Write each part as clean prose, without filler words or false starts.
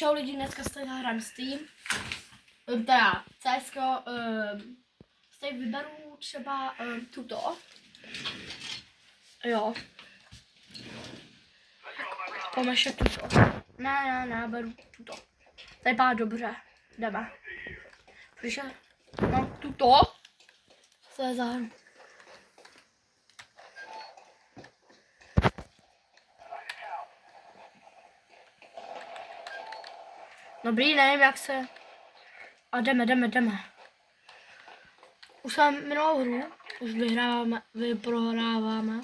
Čau lidi, dneska se hrám Steam, teda CSko, teď vyberu třeba tuto, jo, pomešet tuto, ne, beru tuto, to je pár dobře, jdeme, přišel, mám tuto, se zahrnu. Dobrý, nevím jak se... A jdeme. Už jsem minulou hru, už prohráváme.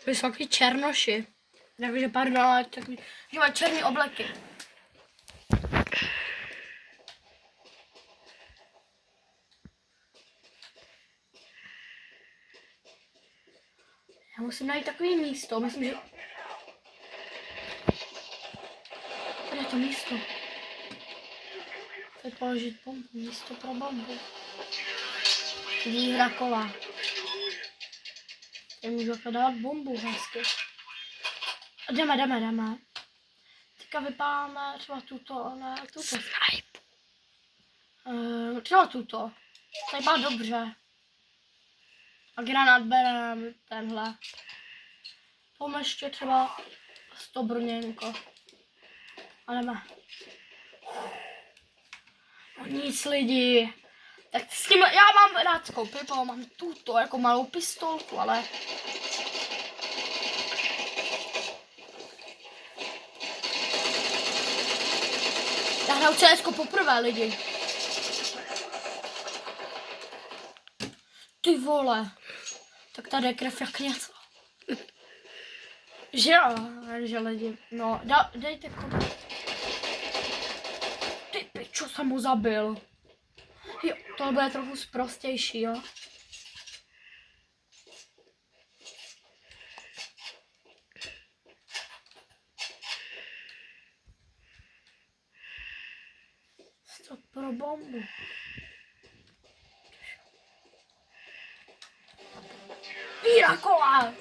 Vy jsou takový černoši. Takže pardon, ale takový, že mají černý obleky. Já musím najít takový místo, myslím, že... Tady je to místo. Chci položit bombu, místo pro bombu. Výhra kola. Teď můžu jako dát bombu hezky. Jdeme. Teďka vypáláme třeba tuto, ne, tuto. Snipe. Třeba tuto. Tady má dobře. A granát bereme tenhle. Pojďme ještě třeba 100 brněnko. A jdeme. No nic lidi. Tak s tím já mám rád skoupit, mám tuto jako malou pistolku, ale... Já hraju CSko poprvé lidi. Ty vole. Tak tady je krev jak něco. Že jo, že lidi. No, dejte koment. Ty pičo, jsem mu zabil. Jo, to bude trochu sprostější, jo. Stop pro bombu. Výhra kola!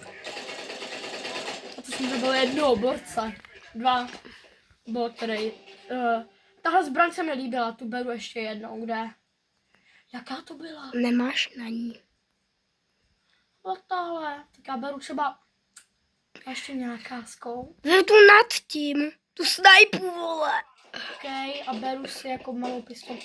A to jsem zabil jednoho borce. 2. Byl tady. Tahle zbraň se mi líbila, tu beru ještě jednou, kde? Jaká to byla? Nemáš na ní. No tahle, tak já beru třeba ještě nějaká skou. Beru tu nad tím, tu snipu, vole. OK, a beru si jako malou pistolku.